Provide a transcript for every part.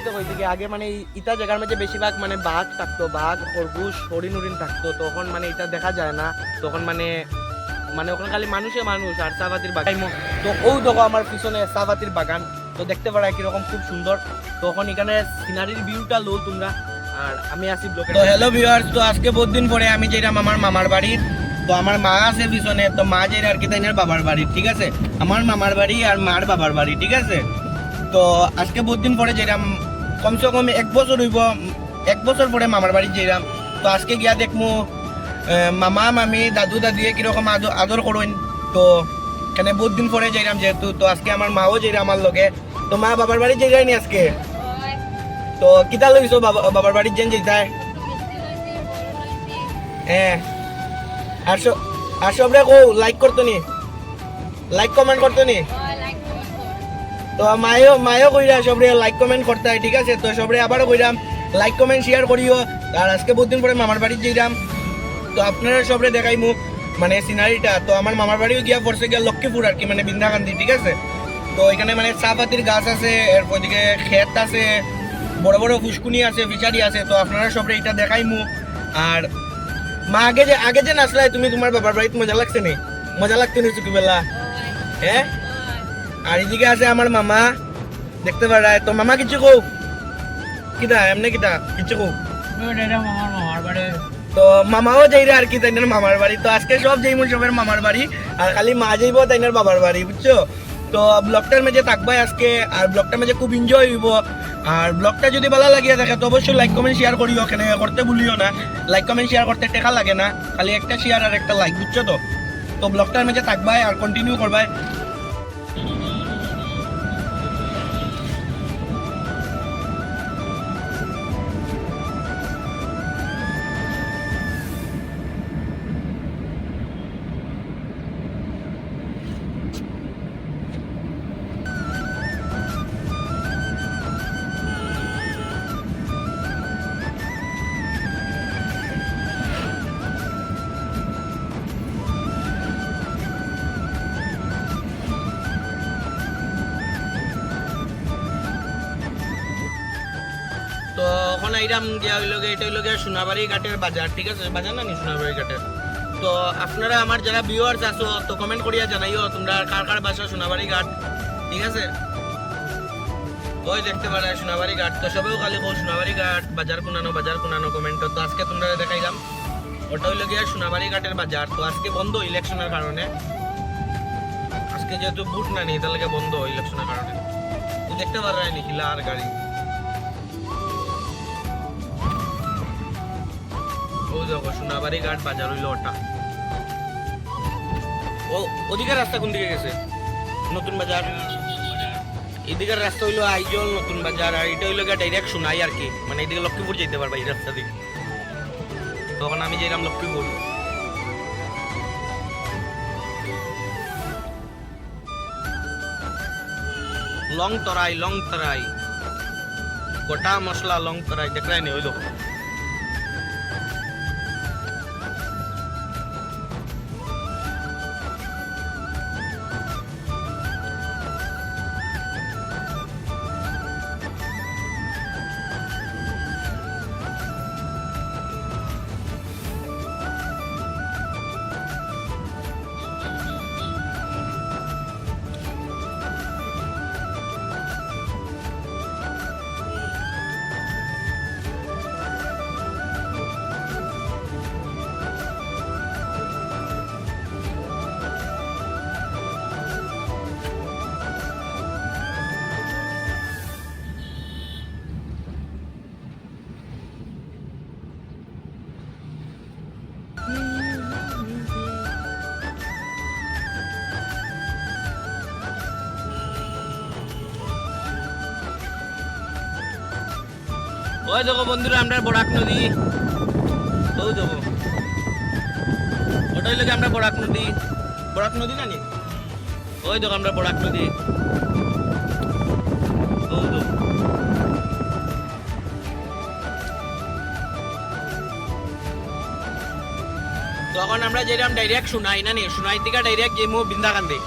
বলতে কই থেকে আগে মানে ইটা জায়গার মধ্যে বেশিরভাগ মানে বাঘ থাকতো, বাঘ খরগোশ হরিণ হরিণ থাকতো, তখন মানে এটা দেখা যায় না, তখন মানে মানে ওখানে খালি মানুষে মানুষ আর চাপাতির বাগান। তো ওই দেখো আমার পিছনে চাপাতির বাগান, তো দেখতে পারা কিরকম খুব সুন্দর। তখন এখানে সিনারির ভিউটা লো তোমরা, আর আমি আছি ব্লকে। তো হ্যালো ভিউয়ার্স, তো আজকে বহুত দিন পরে আমি যেরাম আমার মামার বাড়ির, তো আমার মা আছে পিছনে, তো মা যেরা আর কি তাই বাবার বাড়ি, ঠিক আছে, আমার মামার বাড়ি আর মার বাবার বাড়ি, ঠিক আছে। তো আজকে বহুত দিন পরে যেরাম, কমসে কম 1 বছর হইব, 1 বছর পরে মামার বাড়ি যেরাম। তো আজকে গিয়া দেখমু মামা মামি দাদু দাদিয়ে কিরকম আদর করুন। তো এখানে বহুত দিন পরে যাইলাম যেহেতু, তো আজকে আমার মাও যাইরা আমার লগে। তো মা বাবার বাড়ি যাইনি আজকে, তো কিতা লইছো বাবার বাড়ির যেন যেতায়? হ্যাঁ, আর সবরে কো লাইক করতো নি, লাইক কমেন্ট করতো নি। তো মায়ও কইরা সবরে লাইক কমেন্ট করতে হয়, ঠিক আছে। তো সবরে আবারও কইরাম লাইক কমেন্ট শেয়ার করিও। আর আজকে বহুত দিন পরে মামার বাড়ি যাইলাম, তো আপনারা সবরে দেখাইমু মানে সিনারিটা। তো আমার মামার বাড়িও গিয়া পড়ছে গিয়া লক্ষ্মীপুর আর কি, মানে বিন্দাকান্দি, ঠিক আছে। তো এখানে মানে চাপাতির গাছ আছে, এরপর দিকে ক্ষেত আছে, বড় বড় ফুসকুনি আছে, ফিচারি আছে। তো আপনারা সবরে এটা দেখাইমু। আর মা আগে যে নাচলাই তুমি তোমার বাবার বাড়িতে, মজা লাগছে নি? মজা লাগতে নি ছোটবেলা? হ্যাঁ। আর এদিকে আছে আমার মামা, দেখতে পারায়। তো মামা কিছু কও, কিটা এমনি কিটা কিছু কও। মামার বাড়ি, তো মামাও যাইরে আর কি তাইনার মামার বাড়ি। তো আজকে সব যাইমু সবের মামার বাড়ি, আর খালি মা যাইব তাইনার বাবার বাড়ি, বুঝছো। তো ব্লগটার মাঝে থাকবাই আজকে, আর ব্লগটার মাঝে খুব এনজয় হইব। আর ব্লগটা যদি ভালো লাগিয়ে থাকে তো অবশ্যই লাইক কমেন্ট শেয়ার করিও, ওখানে করতে ভুলিও না। লাইক কমেন্ট শেয়ার করতে টাকা লাগে না, খালি একটা শেয়ার আর একটা লাইক, বুঝছো। তো ব্লগটার মাঝে থাকবাই আর কন্টিনিউ করবাই। তো ওখানে আইরাম গিয়া হইল গে, এটা হইল গিয়া সোনাবাড়ি ঘাটের বাজার, ঠিক আছে। বাজার না নি সোনাবাড়ি ঘাটের। তো আপনারা আমার যারা ভিউয়ার্স আছো তো কমেন্ট করিয়া জানাইও তোমরা কার কার বাসা সোনাবাড়ি ঘাট, ঠিক আছে। ওই দেখতে পারা সোনাবাড়ি ঘাট। তো সবেও খালি কো সোনাবাড়ি ঘাট বাজার কোনানো কমেন্ট। তো আজকে তোমরা দেখাইলাম ওটা হইল গিয়া সোনাবাড়ি ঘাটের বাজার। তো আজকে বন্ধ ইলেকশনের কারণে, আজকে যেহেতু বুট না নেই তাহলে বন্ধ ইলেকশনের কারণে। তো দেখতে পারা নিখিলা আর গাড়ি, ও দেখো সোনাবাড়ি ঘাট বাজার হইলো ওটা। ও ওদিকের রাস্তা কোন দিকে গেছে? নতুন বাজার। এদিকের রাস্তা হইলো আইজল নতুন বাজার, আর এটা হইলো ডাইরেক্ট সোনাই আর কি, মানে এদিকে লক্ষ্মীপুর যেতে পারবা এই রাস্তা দিকে। তখন আমি যেলাম লক্ষ্মীপুর। লং তরাই গোটা মশলা লং তরাই দেখলাই নি, ওই দেখো। ওই দেখো বন্ধুরা আমরা বরাক নদী, ওই দেখো ওটাই লাগে আমরা বরাক নদী না নি, ওই দেখো আমরা বরাক নদী। তখন আমরা যেরাম ডাইরেক্ট সোনাই না নি, সোনাই থেকে ডাইরেক্ট যেমু বিন্দাকান্দি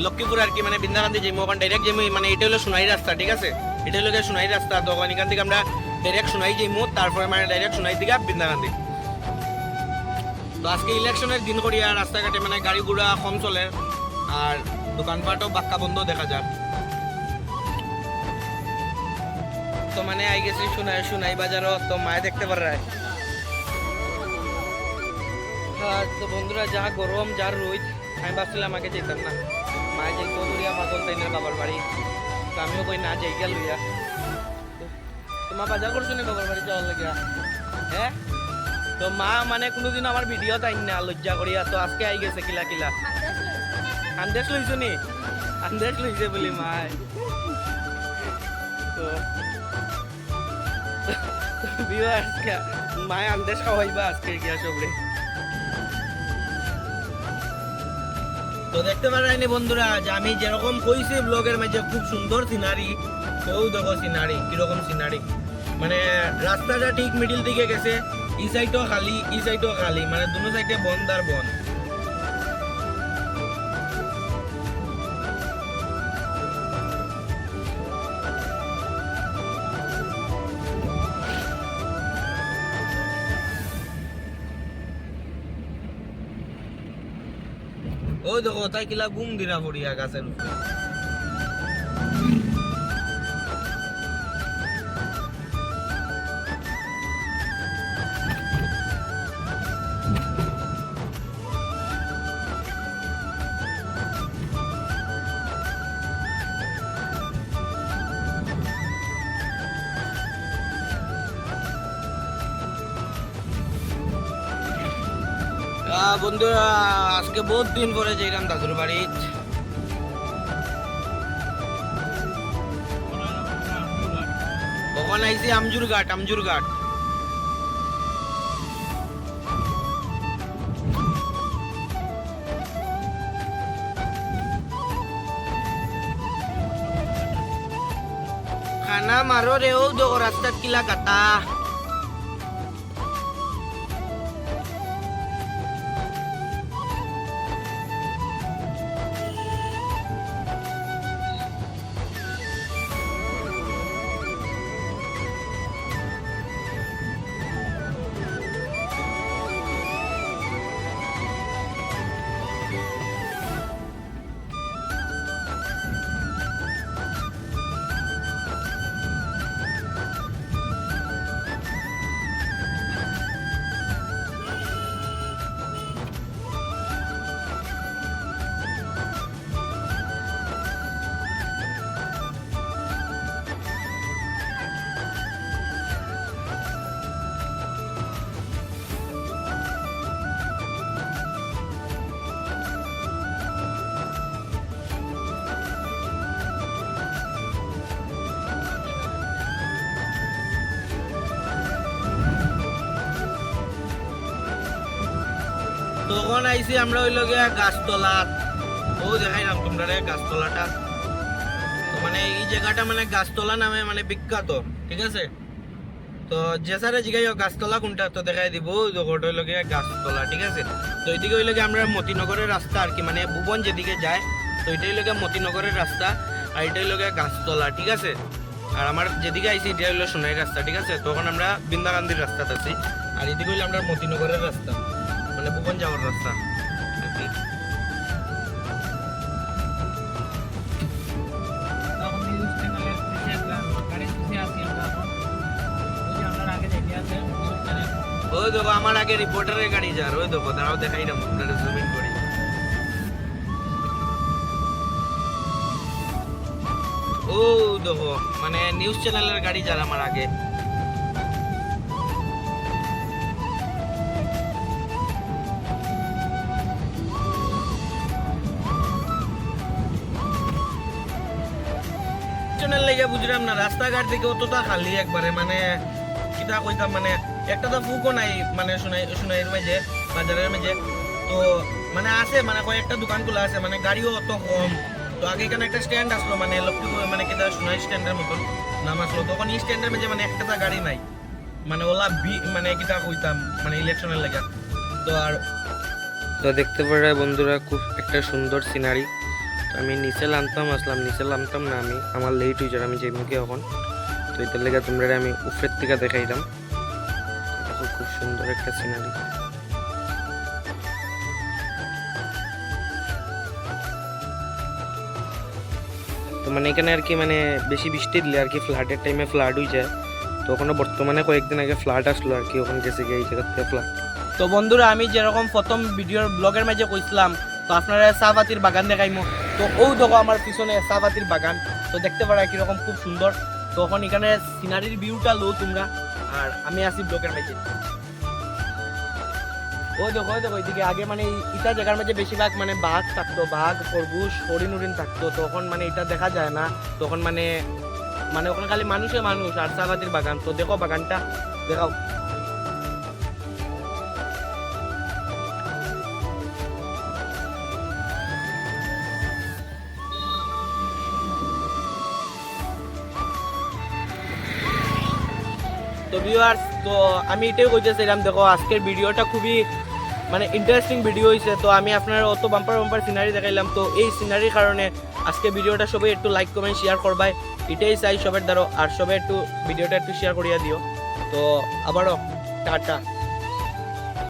লক্ষ্মীপুর আর কি, মানে বিন্দাকান্দি যেমু ওখানে ডাইরেক্ট যেমু, মানে এটা হলো সোনাই রাস্তা, ঠিক আছে। এটা হলো সোনাই রাস্তা, তখন এখান থেকে আমরা ডাইরেক্ট সোনাই যাইমু, তারপরে মানে ডাইরেক্ট সোনাই থেকে বৃন্দাকান্দি। তো আজকে ইলেকশনের দিন করিয়া রাস্তাঘাটে মানে গাড়ি ঘোড়া কম চলে, আর দোকানপাটও বাক্কা বন্ধ দেখা যায়। তো মানে আই গেছি সোনাই বাজারও, তো মায়ে দেখতে পারে। তো বন্ধুরা, যা গরম যা রোদ, আমি ভাবছিলাম আমাকে যেতাম না, মায়ে যাইতো লইয়া পাগল তাইনের বাবার বাড়ি। তো আমিও কই না যাই গিয়া লইয়া। তোমার বাজার করছো নি বাবার বাড়ি যাওয়ার লাগিয়া? হ্যাঁ, তো মা মানে কোনোদিন আমার ভিডিও তাই না লজ্জা করিয়া, তো আজকে আই গেছে কিলা কিলা। আন্দেশ লইছো নি? আন্দেশ লইছে বলি মায়। তো মায় আন্দেশ খাওয়াইবা আজকে গিয়া সবরে। তো দেখতে পারেনি বন্ধুরা যে আমি যেরকম কইছি ব্লগের মাঝে খুব সুন্দর সিনারি, তো দেখো সিনারি কিরকম সিনারি, মানে রাস্তাটা ঠিক মিডিল দিকে গেছে, এই সাইডও খালি এই সাইডও খালি, মানে দুনো সাইডে বন্ধ আর বন্ধ। ওই দেখো তাই কিলা গুম দিরা পড়িয়া গাছের উপরে। বন্ধুরা, আজকে বহুত দিন পরে যাইলাম দাদুর বাড়ি। কখন আইছি? আমজুরঘাট। খানা মারো রে, ও দেখো রাস্তাত কিলা কাটা। তখন আইছি আমরা হইল গিয়া গাছতলা। ও দেখাইলাম তোমরা রে গাছতলাটা। তো মানে এই জায়গাটা মানে গাছতলা নামে মানে বিখ্যাত, ঠিক আছে। তো যে সারে জিগাইও গাছতলা কোনটা, তো দেখাই দিব ওটা হইল গিয়া গাছতলা, ঠিক আছে। তো এইদিকে হইল গিয়া আমরা মতিনগরের রাস্তা আর কি, মানে ভুবন যেদিকে যায়, তো এটাই হইল গিয়া মতিনগরের রাস্তা, আর এটা হইল গিয়া গাছতলা, ঠিক আছে। আর আমার যেদিকে আইছি এটা হইলো সোনাই রাস্তা, ঠিক আছে। তখন আমরা বৃন্দাকান্দির রাস্তাতে আছি, আর এদিকে হইলো আমরা মতিনগরের রাস্তা, মানে ভুবন যাওয়ার রাস্তা। ওই দেখো আমার আগে রিপোর্টারের গাড়ি যার, ওই দেখো দাঁড়াও দেখাই না, আপনারা জুমিং করি। ও দেখো মানে নিউজ চ্যানেলের গাড়ি যার আমার আগে। চ্যানেল লেগে বুঝলাম না, রাস্তাঘাট থেকে অতটা খালি একবারে, মানে কিতা কইতাম, মানে একটা তো ফুকও নাই, মানে সোনাইয়ের মাঝে বাজারের মাঝে। তো মানে আছে মানে কয়েকটা দোকান খোলা আছে, মানে গাড়িও অত কম। তো আগে এখানে একটা স্ট্যান্ড আসলো, মানে লক্ষ্মী মানে কিতা সোনাই স্ট্যান্ডের মতন নাম আসলো, তখন এই স্ট্যান্ডের মাঝে মানে একটা গাড়ি নাই, মানে ওলা মানে কিতা কইতাম মানে ইলেকশনের লেগে। তো আর তো দেখতে পারে বন্ধুরা খুব একটা সুন্দর সিনারি। তো আমি নিচে নামতাম আসলাম, নিচে নামতাম না, আমি আমার লেট হয়ে যাবে, আমি যে মুখে এখন। তো এটার লেগে তোমরা আমি উপরের থেকে দেখাইলাম। দেখো খুব সুন্দর একটা সিনারি। তো মানে এখানে আর কি মানে বেশি বৃষ্টি দিলে আর কি ফ্লাডের টাইমে ফ্লাড হয়ে যায়। তো ওখানে বর্তমানে কয়েকদিন আগে ফ্লাড আসলো আর কি, ওখানে গেছে গিয়ে এই জায়গার থেকে ফ্লাড। তো বন্ধুরা আমি যেরকম প্রথম ভিডিওর ব্লগের মাঝে কইছিলাম, তো আপনারা চাপাতির বাগান দেখাইমো। তো ও দেখো আমার পিছনে চাপাতির বাগান, তো দেখতে পারা কিরকম খুব সুন্দর। তখন এখানে সিনারির ভিউটা লো তোমরা, আর আমি আছি ব্লগের মাঝে। ও দেখো এদিকে আগে মানে ইটা জায়গার মাঝে বেশিরভাগ মানে বাঘ থাকতো, বাঘ খরগোশ হরিণ উরিন থাকতো। তখন মানে এটা দেখা যায় না, তখন মানে মানে ওখানে খালি মানুষে মানুষ আর চাপাতির বাগান। তো দেখো বাগানটা দেখাও। তো ভিউয়ার্স, তো আমি এটাই কইতেছিলাম, দেখো আজকের ভিডিওটা খুবই মানে ইন্টারেস্টিং ভিডিও হয়েছে। তো আমি আপনার অত বাম্পার বাম্পার সিনারি দেখাইলাম। তো এই সিনারির কারণে আজকে ভিডিওটা সবাই একটু লাইক কমেন্ট শেয়ার করবাই, এটাই চাই সবার দ্বারা। আর সবাই একটু ভিডিওটা একটু শেয়ার করিয়া দিও। তো আবারও টাটা।